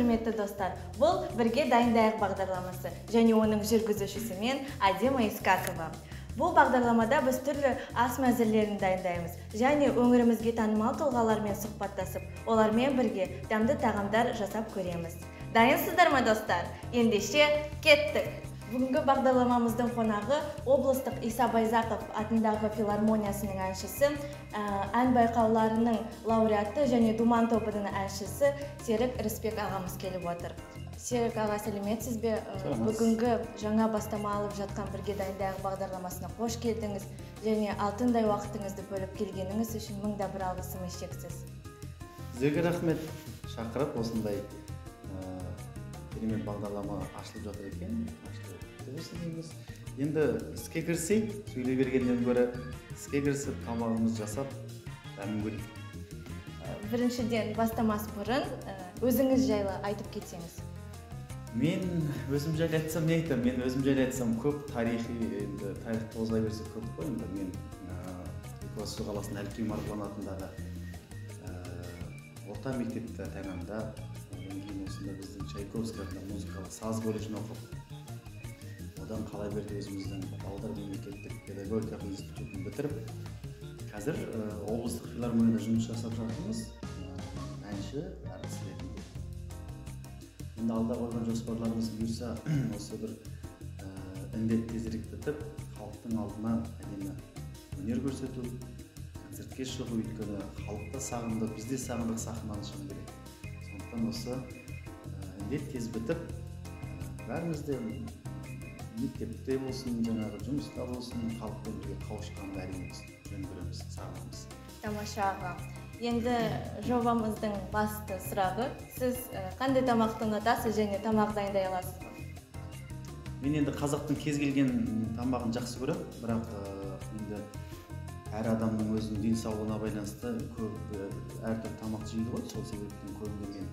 құрметті достар, бұл бірге дайындайық бағдарламасы және оның жүргізушісі мен Адема Искакова. Бұл бағдарламада біз түрлі ас мәзірлерін дайындаймыз және өңірімізге танымал тұлғалармен сұхбаттасып, олармен бірге дәмді тағамдар жасап көреміз. Дайынсыздар ма достар? Ендеше кеттік! Бүгінгі бағдарламамыздың қонағы облыстық Иса Байзақов атындағы филармониясының әншісі, ән байқауларының лауреаты және Думан тобының әншісі Серік Рысбек ағамыз келіп отыр. Серік аға, сәлеметсіз бе? Бүгінгі жаңа бастама алып жатқан бірге дайындайық бағдарламасына қош келдіңіз және алтындай уақытыңызды бөліп келгеніңіз үшін мыңда бір алғысымыз шексіз. Сізге рахмет, шақырып осындай керемет бағдарлама ашылып жатыр екен. Енді іске кірсек, сөйлей бергеннен гөрі іске кірсіп, тамағымыз жасап, дәмін көрейік. Біріншіден бастамас бұрын өзіңіз жайлы айтып кетсеңіз. Мен өзім жайлы айтсам не айтам? Мен өзім жайлы айтсам көп тарихи, енді тарихты қозғай берсек көп қой. Мен Екібастұз қаласының Әлкей Марғұлан атындағы орта мектепті тәмамдап, одан кейін осында біздің Чайковский атындағы музыкалық саз колледжін оқып, одан қалай берді өзіміздің Павлодар мемлекеттік педагогика институтын бітіріп, қазір облыстық филармонияда жұмыс жасап жатырмыз, әнші, әртіс ретінде. Енді алда қойған жоспарларымыз бұйырса, осы бір індет тезірек бітіп, халықтың алдына әдемі өнер көрсету, концертке шығу, өйткені халықта сағынды, бізде сағындық сахнаны шығу керек. Сондықтан осы індет тез бітіп, бәрімізде мектепте болсын, жаңағы жұмыста болсын, халықпен бірге қауышқанды әрине жөн көреміз, сағынамыз. Тамаша аға. Енді жобамыздың басты сұрағы, сіз қандай тамақты ұнатасыз және тамақ дайындай аласыз ба? Мен енді қазақтың кез келген тамағын жақсы көрем, бірақ енді әр адамның өзінің денсаулығына байланысты көп әртүрлі тамақ жейді ғой, сол себептен көбінен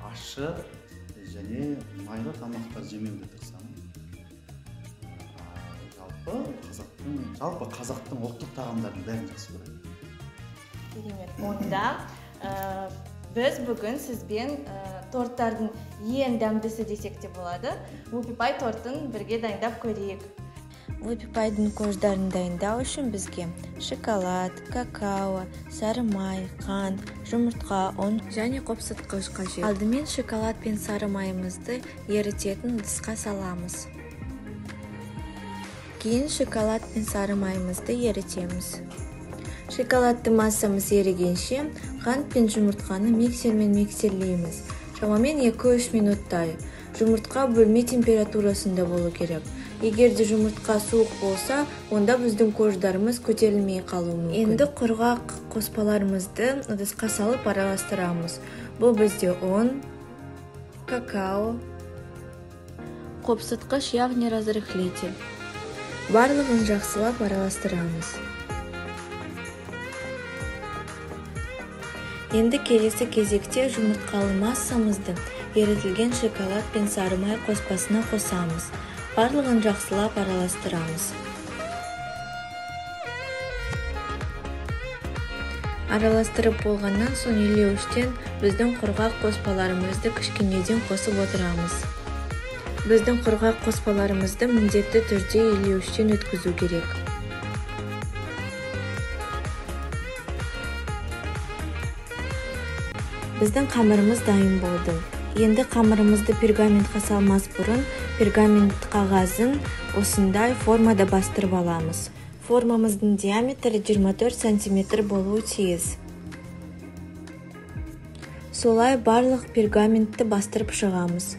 ащы және майлы тамақтар жемеуге тырысамын. Жалпы қазақтың ұлттық тағамдарын бәрін жақсы көремін. Керемет. Онда біз бүгін сізбен торттардың ең дәмдісі десек те болады. Лупипай тортын бірге дайындап көрейік. Лупипайдың кождарын дайындау үшін бізге шоколад, какао, сары май, қант, жұмыртқа, ұн және қопсытқыш қажет. Алдымен шоколад пен сары майымызды ерітетін ыдысқа саламыз. Кейін шоколад пен сары майымызды ерітеміз. Шоколадты массамыз ерігенше қант пен жұмыртқаны миксермен миксерлейміз. Шамамен 2-3 минуттай. Жұмыртқа бөлме температурасында болу керек. Егер де жұмыртқа суық болса, онда біздің кождарымыз көтерілмей қалуы мүмкін. Енді құрғақ қоспаларымызды ыдысқа салып араластырамыз. Бұл бізде ұн, какао, қопсытқыш, яғни разрыхлитель. Барлығын жақсылап араластырамыз. Енді келесі кезекте жұмыртқалы массамызды ерітілген шоколад пен сары май қоспасына қосамыз. Барлығын жақсылап араластырамыз. Араластырып болғаннан соң илеуіштен біздің құрғақ қоспаларымызды кішкенеден қосып отырамыз. Біздің құрғақ қоспаларымызды міндетті түрде илеуіштен өткізу керек. Біздің қамырымыз дайын болды. Енді қамырымызды пергаментқа салмас бұрын пергамент қағазын осындай формада бастырып аламыз. Формамыздың диаметрі 24 см болуы тиіс. Солай барлық пергаментті бастырып шығамыз.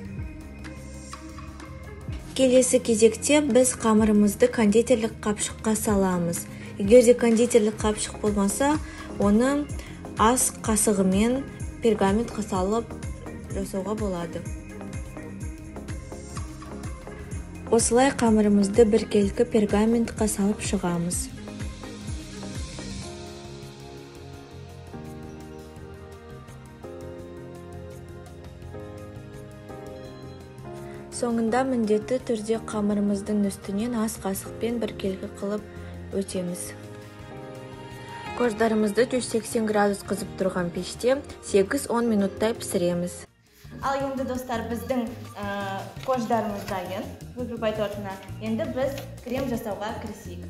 Келесі кезекте біз қамырымызды кондитерлік қапшыққа саламыз. Егер де кондитерлік қапшық болмаса, оны ас қасығымен пергаментқа салып жасауға болады. Осылай қамырымызды біркелкі пергаментқа салып шығамыз. Соңында міндетті түрде қамырымыздың үстінен ас қасықпен біркелкі қылып өтеміз. Кождарымызды 180 градус қызып тұрған пеште 8-10 минуттай пісіреміз. Ал енді достар, біздің кождарымыз дайын. Выпивай тортына. Енді біз крем жасауға кірісейік.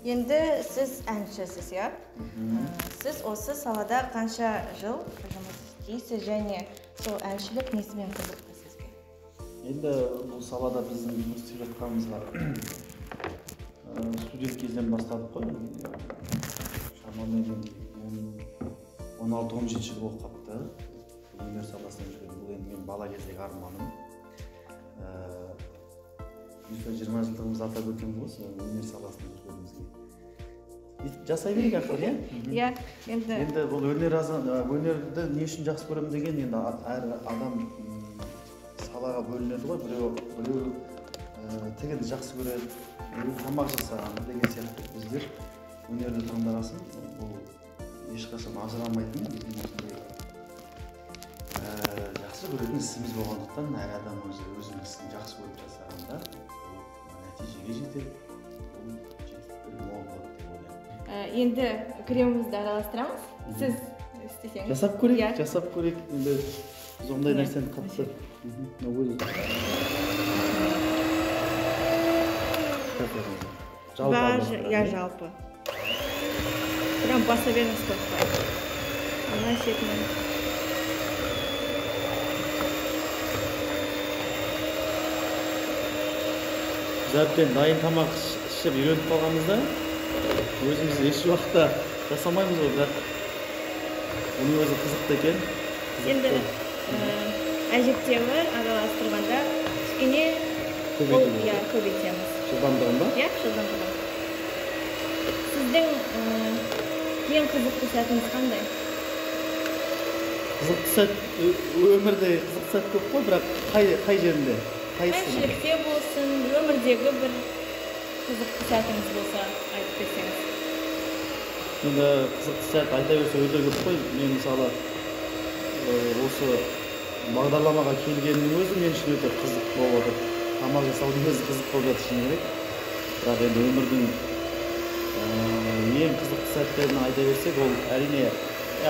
Енді сіз әншісіз, иә? Сіз осы салада қанша жыл жұмыс істейсіз және сол әншілік несімен қызықты сізге? Енді бұл салада біздің жұмыс істеп жатқанымызға студент кезден бастадық қой. Шамамен 16-17 жыл болып қапты. Өнер саласында жүрген. Бұл енді мен бала кездегі арманым. 20 жылдығымызды атап өтеміз ғой, өнер саласында жүргенімізге. Жасай берейік ақыр, иә? Иә, енді бұл өнерді не үшін жақсы көремін деген, енді әр адам салаға бөлінеді ғой, біреу тігінді жақсы көреді, біреу тамақ жасағанды деген сияқты. Біздер өнерді таңдағасын, бұл ешқашан ажырамайтын, жақсы көретін ісіміз болғандықтан, әр адам өзінің ісін жақсы көріп жасағанда, нәтижеге жетеді, бұл жетістіктер мол болады деп ойлаймын. Енді кремімізді араластырамыз. Сіз істесеңіз. Жасап көрейік. Енді біз ондай нәрсені қатты. Жалпы. Прям баса беріңіз қойып. Ана шетінен. Zaten dayın tamak ішіп үйреніп қалғанымызда өзіміз еш уақытта жасамаймыз ғой, бірақ оның өзі қызықты екен. Енді әжептеуір араластырғанда кішкене көбейтеміз. Жылдамдығын ба? Иә, жылдамдығын. Сіздің ең қызықты сәтіңіз қандай? Қызықты сәт, өмірде қызықты сәт көп қой, бірақ қай жерінде? Әншілікте болсын, өмірдегі бір қызықты сәтіңіз болса айтып берсеңіз. Енді қызықты сәт айта берсе өте көп қой. Мен мысалы осы бағдарламаға келгеннің өзі мен үшін өте қызық болып отыр. Тамақ жасаудың өзі қызық болып жатыр шыны керек. Бірақ енді өмірдің ең қызықты сәттерін айта берсек, ол әрине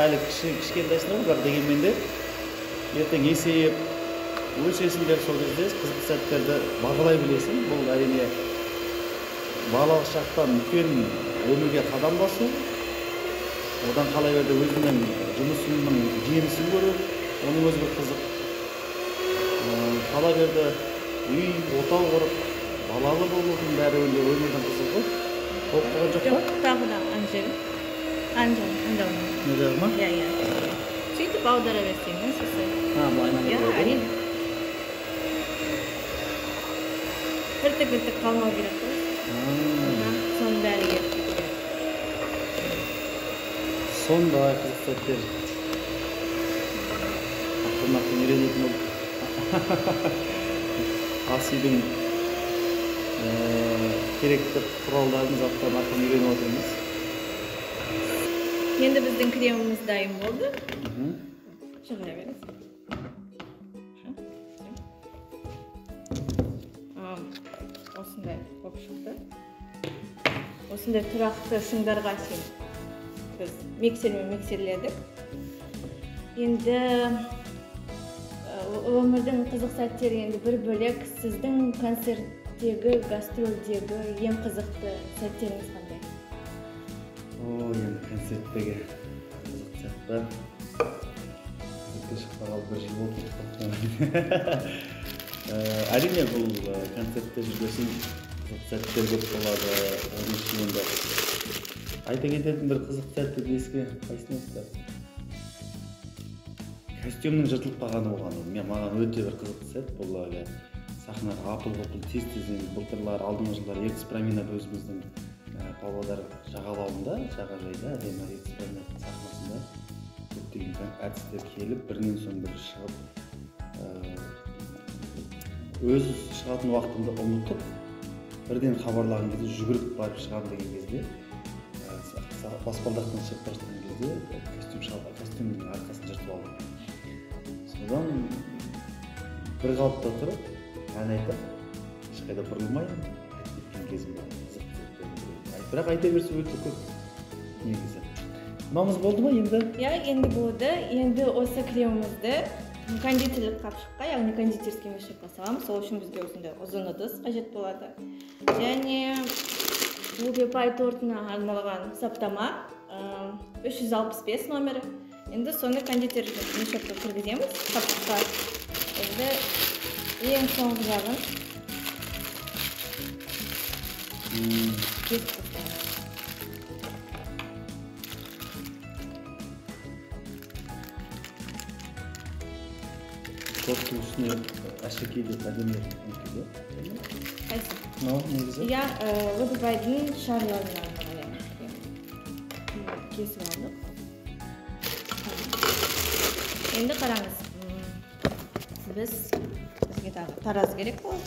әлі кішкентайсың, бірақ дегенмен де ертең есейіп өсесіңдер, сол кезде қызықты сәттерді бағалай білесің. Бұл әрине балалық шақтан үлкен өмірге қадам басу, одан қалай берді өзінің жұмысының жемісін көру, оның өзі бір қызық. Қалай берді үй, отау құрып, балалы болудың бәрі өмірдің қызығы. Толып қалған жоқ па? Жоқ, тағы да анжағын. Не жағы ма? Иә. Сөйтіп аудара берсеңіз, осылай. Бұл айналып Иә, әрине. Кіртік қалмау керек қой. Соның бәрі ертіп. Сондай қызық сәттер. Ақырын үйренетін ол. Асүйдің керекті құралдарын заттарын ақырын үйреніп отырмыз. Енді біздің креміміз дайын болды. Шығара беріңіз. Осындай болып шықты. Осындай тұрақты шыңдарға шейін біз миксермен миксерледік. Енді өмірдің қызық сәттері енді бір бөлек. Сіздің концерттегі, гастрольдегі ең қызықты сәттеріңіз қандай? Енді концерттегі қызық сәттер. Концертке шыққалы бір жыл болды. Әрине бұл концертте жүргесін қызық сәттер көп болады. Оның ішінде айта кететін бір қызық сәтті еске қайсыны айтты? Костюмның жыртылып қалғаны болған. Маған өте бір қызықты сәт. Бұл сахнаға апыл-ғұпыл тез-тез былтырлар, алдыңғы жылдар ертіс променад өзіміздің Павлодар жағалауында, жағажайда, әдемі ертіс променад сахнасында көптеген әртістер келіп, бірінен соң бірі шығып, өз шығатын уақытымды ұмытып, бірден хабарлаған кезде жүгіріп барып шығам деген кезде, баспалдақтан шығып бара жатқан кезде костюмның арқасын жыртып алдым. Содан бір қалыпта тұрып, ән айтып, ешқайда бұрылмай, кезім бар. Бірақ айта берсе өте көп негізі. Мамыз болды ма енді? Я, енді болды. Енді осы кремімізді кондитерлік қапшыққа, яғни кондитерский мешокқа саламыз. Сол үшін бізге осындай ұзын ыдыс қажет болады. Және бұл пай тортына арналған саптама 365 номері. Енді соны кондитерлік мешокқа кіргіземіз қапшыққа. Енді ең соңғы жағын кесіп тастаймыз. Торттың үстіне әшекей деп әдемі өткізді. Қайсы? Мынау негізі? Иә, Лыдыбайдың шарларына арналған кесіп алдық. Енді қараңыз, бізге тараз керек болады.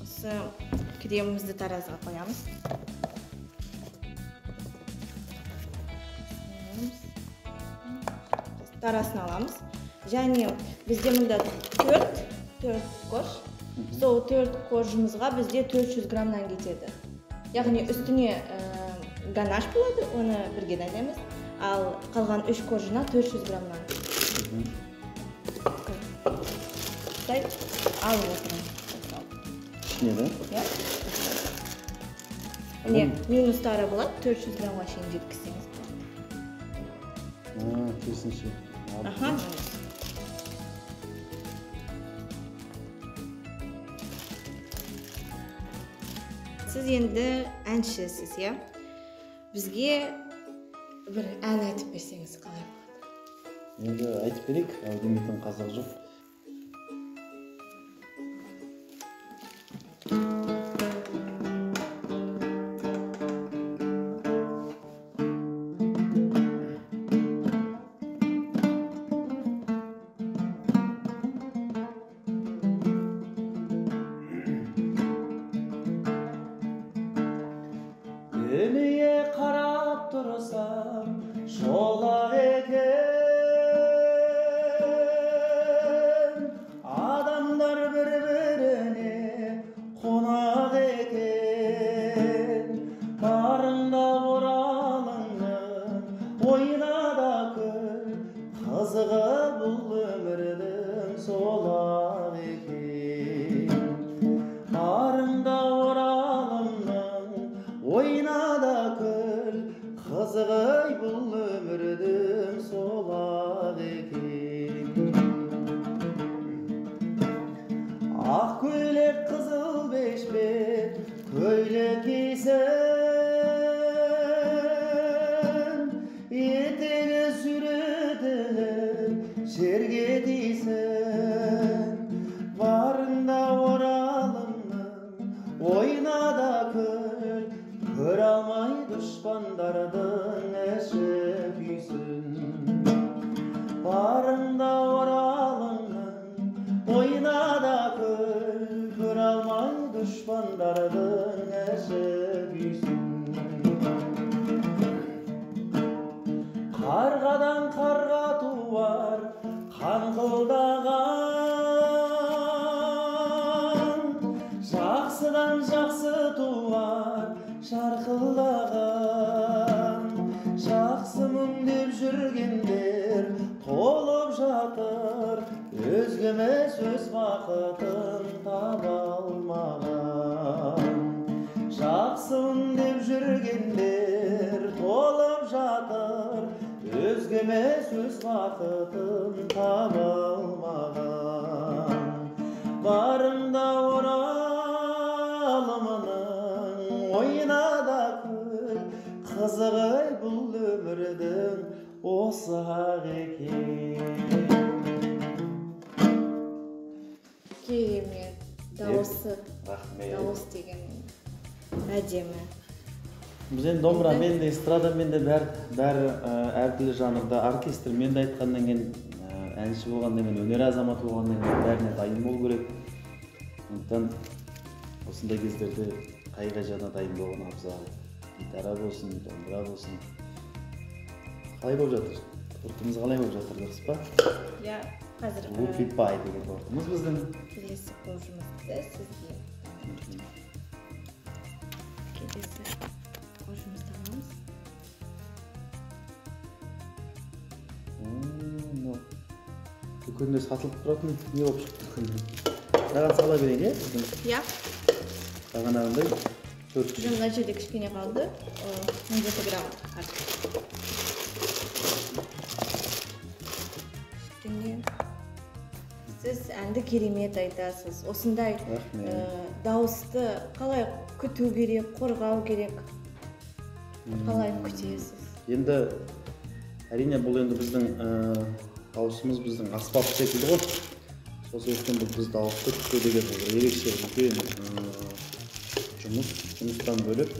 Осы кремімізді таразға қоямыз. Тарасын аламыз. Және бізде мұнда 4 қож. Сол 4 қожымызға бізде 400 граммнан кетеді. Яғни үстіне ганаш болады, оны бірге дайындаймыз. Ал қалған 3 қожына 400 граммнан. Алып отырамыз. Не да? Міне, минустары болады, 400 граммға шейін жеткізсеңіз. Керісінше. Аха. Сіз енді әншісіз, иә? Бізге бір ән айтып берсеңіз қалай болады? Енді айтып берейік, демейтін қазақ жоқ. Дүние қарап тұрсам, шолақ екен. Адамдар бір-біріне қонақ екен. Барыңда оралыңның, ойна да күл. Қызығы бұл өмірдің солақ екен. Барыңда ойна да күл, қызығай бұл өмірдің солақ екен. Ақ көйлек қызыл бешпет, көйлек кисін, етегі сүретіліп, жерге тисін. Барында оралымның, ойна да күл, көр алмай дұшпандардың іші күйсін. Барыңда оралыңның, ойна да күл, көр алмай дұшпандардың іші күйсін. Қарғадан қарға туар, қаңқылдаған, жақсыдан жақсы туар, шарқылдаған. Жақсымын деп жүргендер толып жатыр, өзгеме сөз бақытын таба алмаған. Жақсымын деп жүргендер толып жатыр, өзгеме сөз бақытын таба алмаған. Барыңда оралымның, ойна да күл, қызығай бұл өмірдің осы-ақ екен. Керемет, дауысы, Рахмет. дауыс деген әдемі. Біз енді домбырамен де, эстрадамен де бәрі әртүрлі жанрда, оркестрмен де айтқаннан кейін, әнші болғаннан кейін, өнер азаматы болғаннан кейін бәріне дайын болу керек. Сондықтан осындай кездерде қай жана дайын болған абзал. Гитара болсын, домбыра болсын. Қалай болып жатыр? Тортымыз қалай болып жатыр, дұрыс па? Иә, қазір Лупи пай деген тортымыз біздің. келесі қожымызды сізге дүкенде сатылып тұратын не болып шықты. Саған сала берейін, иә? Иә. Бағанағындай 400. Мына жерде кішкене қалды. 17 грамм. Сіз әнді керемет айтасыз. Осындай дауысты қалай күту керек, қорғау керек? Қалай күтесіз? Енді әрине бұл енді біздің дауысымыз біздің аспап секілді ғой. Сол себептен біз дауысты күту деген ерекше үлкен жұмыстан бөлек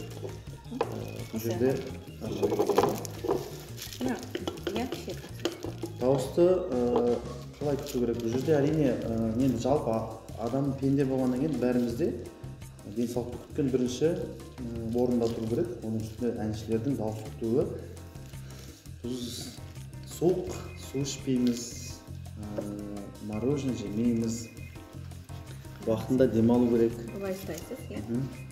бұл жерде дауысты қалай күту керек? Бұл жерде әрине енді жалпы адам пенде болғаннан кейін бәрімізде денсаулықты күткен бірінші орында тұру керек. Оның үстіне әншілердің дауыс күтуі. Біз суық су ішпейміз, мороженое жемейміз, уақытында демалу керек. Былай ұстайсыз, иә?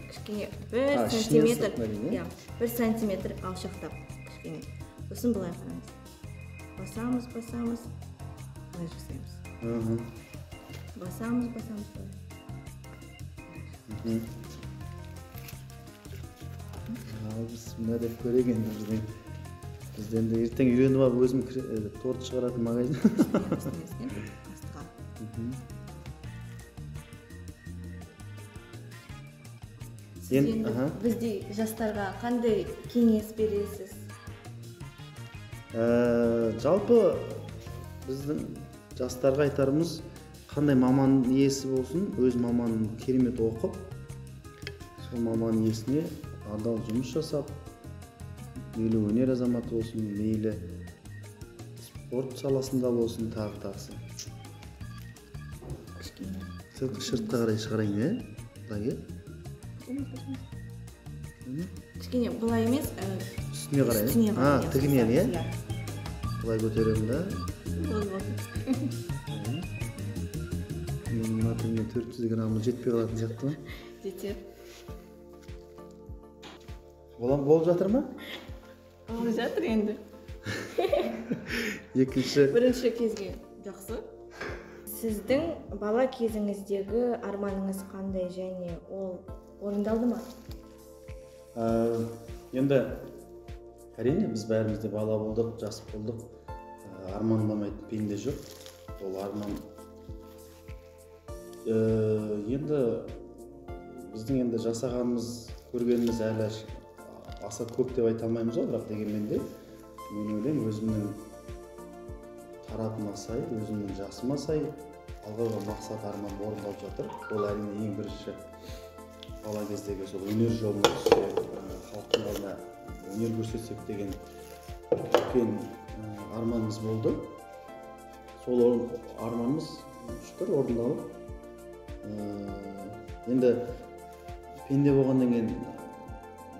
Кішкене 1 сантиметр алшақтап кішкене. Сосын былай қараңыз. Басамыз. Былай жасаймыз. Басамыз. Біз мына деп көрейік енді бізден де ертең үйреніп алып өзім торт шығаратын магазин. Біздей жастарға қандай кеңес бересіз? Жалпы біздің жастарға айтарымыз, қандай маман иесі болсын, өз маманын керемет оқып, сол маман иесіне адал жұмыс жасап, мейлі өнер азаматы болсын, мейлі спорт саласында болсын, тағы-тағысы. Шыртқа қарай шығарайын, е? Бұлай, кішкене бұлай емес, үстіне қарай, тігінен, е? Бұлай көтеремін да. Менің атыммен 400 граммы жетпей қалатын сияқты ма? Жетер. Болып жатыр ма? Болып жатыр енді. Бірінші кезге жақсы. Сіздің бала кезіңіздегі арманыңыз қандай және ол орындалды ма? Енді әрине біз бәрімізде бала болдық, жас болдық. Армандамайтын пенде жоқ. Ол арман енді біздің енді жасағанымыз, көргеніміз әлі аса көп деп айта алмаймыз ғой, бірақ дегенмен де мен ойлаймын өзімнің тарапыма сай, өзімнің жасыма сай алға қойған мақсат арман орындалып жатыр. Ол әрине ең бірінші бала кездегі сол өнер жолына түсіп, халықтың алдына өнер көрсетсек деген үлкен арманымыз болды. Сол арманымыз шүкір орындалып. Енді пенде болғаннан кейін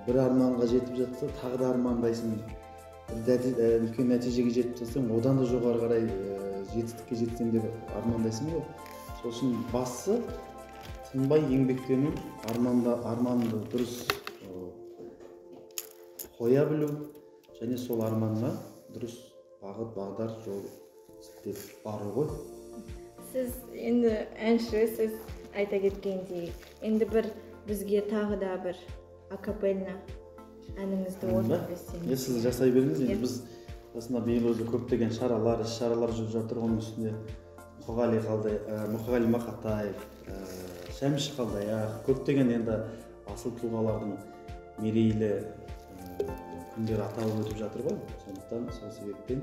бір арманға жетіп жатса, тағы да армандайсың. Үлкен нәтижеге жетіп жатсаң, одан да жоғары қарай жетістікке жетсең деп армандайсың ғой. Сол үшін бастысы тынбай еңбектену, арманды дұрыс қоя білу және сол арманға дұрыс бағыт, бағдар, жол іздеп бару ғой. Сіз енді әнші, сіз айта кеткендей, енді бір бізге тағы да бір акапельна әніңізді орындап берсеңіз. Сіз жасай беріңіз. Біз расында биыл өзі көптеген шаралар, іс-шаралар жүріп жатыр. Оның үстінде Мұқағали Мақатаев, Шәмші Қалдаяқов, көптеген енді асыл тұлғалардың мерейлі күндер аталып өтіп жатыр ғой. Сондықтан сол себеппен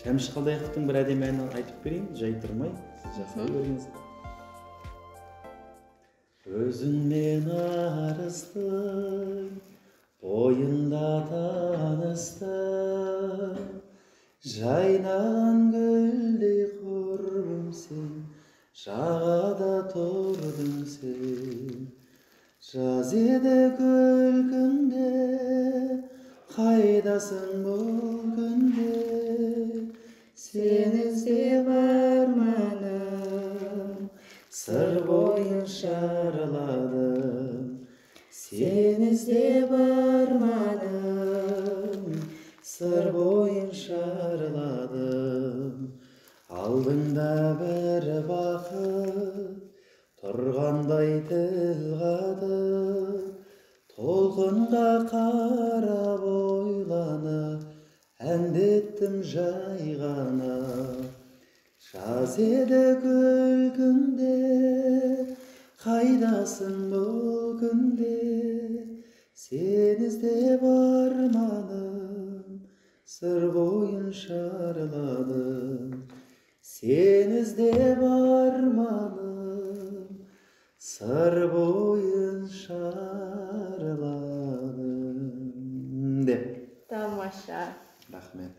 Шәмші Қалдаяқовтың бір әдемі әнін айтып берейін, жай тұрмай, сіз жасай беріңіз. Өзіңмен арыстым, бойында таныстым, жайнаған гүлдей құрбым сен, жағада тұрдың сен. Жаз еді күлкіңде, қайдасың бұл күнде, сен іздеп арманым, сыр бойын шарладым. Сен іздеп арманым, сыр бойын шарладым. алдыңда бір бақыт тұрғандай тіл қатып, толқынға қарап ойланып, әндеттім жайғанып. Жаз еді күлкіңде, қайдасың бұл күнде, сен іздеп арманым, сыр бойын шарладым. Сен іздеп арманым, сыр бойын шарладым деп. Тамаша. Рахмет.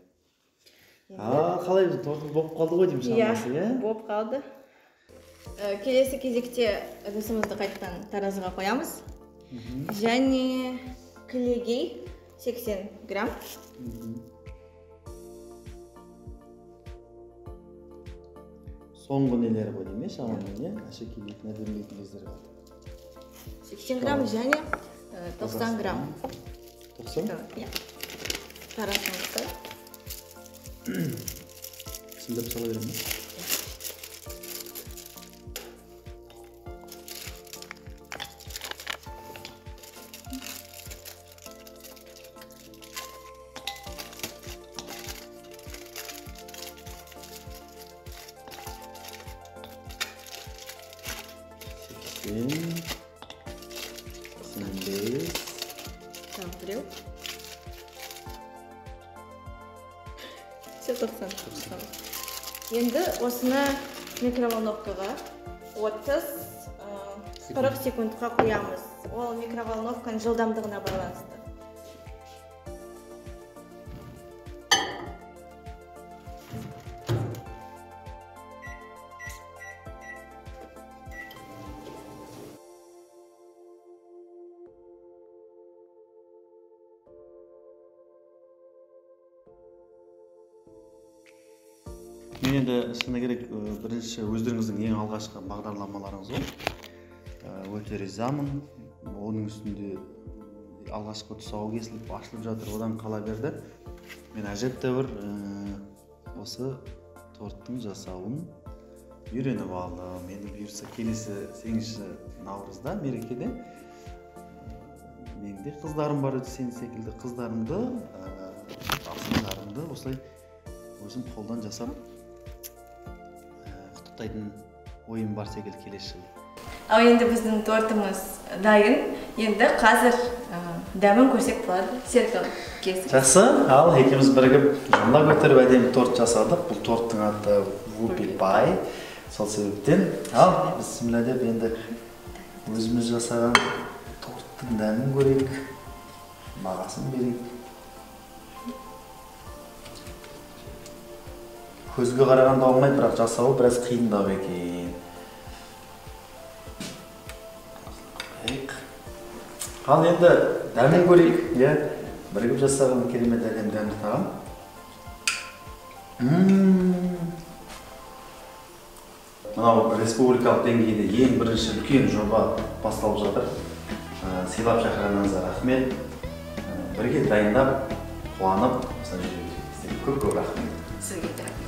Қалай тортық болып қалды ғой деймін шамасы, иә? Болып қалды. Келесі кезекте ыдысымызды қайтадан таразыға қоямыз. Және кілегей 80 грамм. Соңғы нелері ғой деймін, шамамен, иә? Әшекей бетіне демейтін кездері бар. 80 грамм және 90 грамм. 90? Иә. Тарасымызды. Сімдеп сала берем ме? Біреу. Все 90. Енді осыны микроволновкаға 30-40 секундқа қоямыз. Ол микроволновканың жылдамдығына байланысты. Мен енді шыны керек бірінші өздеріңіздің ең алғашқы бағдарламаларыңыз ғой. Өте ризамын. Оның үстінде алғашқы тұсауы кесіліп ашылып жатыр, одан қала берді. Мен әжептәуір осы торттың жасауын үйреніп алдым. Енді бұйырса келесі 8 наурызда мерекеде менің де қыздарым бар, сен секілді қыздарымды, ақсындарымды осылай өзім қолдан жасап құттықтайтын ойым бар секілді келесі жылы. Ал енді біздің тортымыз дайын. Енді қазір дәмін көрсек болады. Серкал кесіп. Жақсы, ал екеуміз бірігіп жұмыла көтеріп әдемі торт жасадық. Бұл торттың аты Whoopie Pie. Сол себептен, ал бісміллә деп енді өзіміз жасаған торттың дәмін көрейік, бағасын берейік. Көзге қарағанда olmayды, бірақ жасауы біраз қиындау екен. Ал енді дәмін көрейік, иә, бірігіп жасаған керемет әдемі дәмді тағам. Мынау республикалық деңгейде ең бірінші үлкен жоба басталып жатыр. Сыйлап шақырғаныңызға рахмет. Бірге дайындап, қуанып, осылай жүре берейік. Көп рахмет. Сізге де рахмет.